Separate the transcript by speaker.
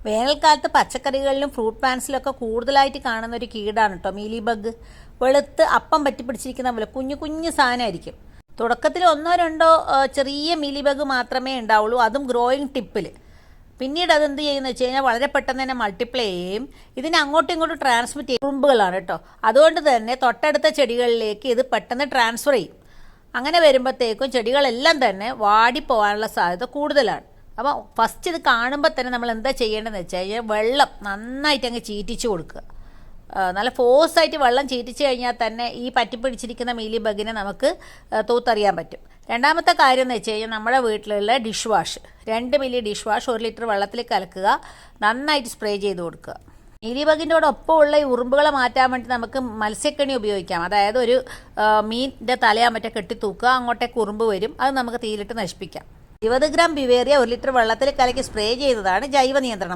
Speaker 1: വേനൽക്കാലത്ത് പച്ചക്കറികളിലും ഫ്രൂട്ട് പ്ലാന്റ്സിലൊക്കെ കൂടുതലായിട്ട് കാണുന്ന ഒരു കീടാണ് കേട്ടോ മീലി ബഗ്. വെളുത്ത് അപ്പം പറ്റി പിടിച്ചിരിക്കുന്ന പോലെ കുഞ്ഞു കുഞ്ഞു സാധനമായിരിക്കും. തുടക്കത്തിൽ ഒന്നോ രണ്ടോ ചെറിയ മീലി ബഗ് മാത്രമേ ഉണ്ടാവുള്ളൂ, അതും ഗ്രോയിങ് ടിപ്പിൽ. പിന്നീട് അതെന്ത് ചെയ്യുന്നത് വെച്ച് കഴിഞ്ഞാൽ വളരെ പെട്ടെന്ന് തന്നെ മൾട്ടിപ്ലൈ ചെയ്യും. ഇതിനെ അങ്ങോട്ടും ഇങ്ങോട്ടും ട്രാൻസ്മിറ്റ് ചെയ്യും. ഉറുമ്പുകളാണ് കേട്ടോ. അതുകൊണ്ട് തന്നെ തൊട്ടടുത്ത ചെടികളിലേക്ക് ഇത് പെട്ടെന്ന് ട്രാൻസ്ഫർ ചെയ്യും. അങ്ങനെ വരുമ്പോഴത്തേക്കും ചെടികളെല്ലാം തന്നെ വാടിപ്പോകാനുള്ള സാധ്യത കൂടുതലാണ്. അപ്പോൾ ഫസ്റ്റ് ഇത് കാണുമ്പോൾ തന്നെ നമ്മൾ എന്താ ചെയ്യേണ്ടതെന്ന് വെച്ച് കഴിഞ്ഞാൽ വെള്ളം നന്നായിട്ട് അങ്ങ് ചീറ്റിച്ച് കൊടുക്കുക. നല്ല ഫോഴ്സായിട്ട് വെള്ളം ചീറ്റിച്ച് കഴിഞ്ഞാൽ തന്നെ ഈ പറ്റിപ്പിടിച്ചിരിക്കുന്ന മീലി ബഗിനെ നമുക്ക് തൂത്തറിയാൻ പറ്റും. രണ്ടാമത്തെ കാര്യം എന്ന് വെച്ച് കഴിഞ്ഞാൽ നമ്മുടെ വീട്ടിലുള്ള dish wash, 2 milli dish wash 1 litre വെള്ളത്തിൽ കലക്കുക, നന്നായിട്ട് സ്പ്രേ ചെയ്ത് കൊടുക്കുക. മീലി ബഗിൻ്റെ ഒപ്പമുള്ള ഈ ഉറുമ്പുകളെ മാറ്റാൻ വേണ്ടി നമുക്ക് മത്സ്യക്കണി ഉപയോഗിക്കാം. അതായത് ഒരു മീനിൻ്റെ തലയാൻ മറ്റേ കെട്ടി തൂക്കുക, അങ്ങോട്ടേക്ക് ഉറുമ്പ് വരും, അത് നമുക്ക് തീയിലിട്ട് നശിപ്പിക്കാം. 20 ഗ്രാം ബിവേറിയ 1 ലിറ്റർ വെള്ളത്തിൽ കലക്കി സ്പ്രേ ചെയ്തതാണ് ജൈവ നിയന്ത്രണം.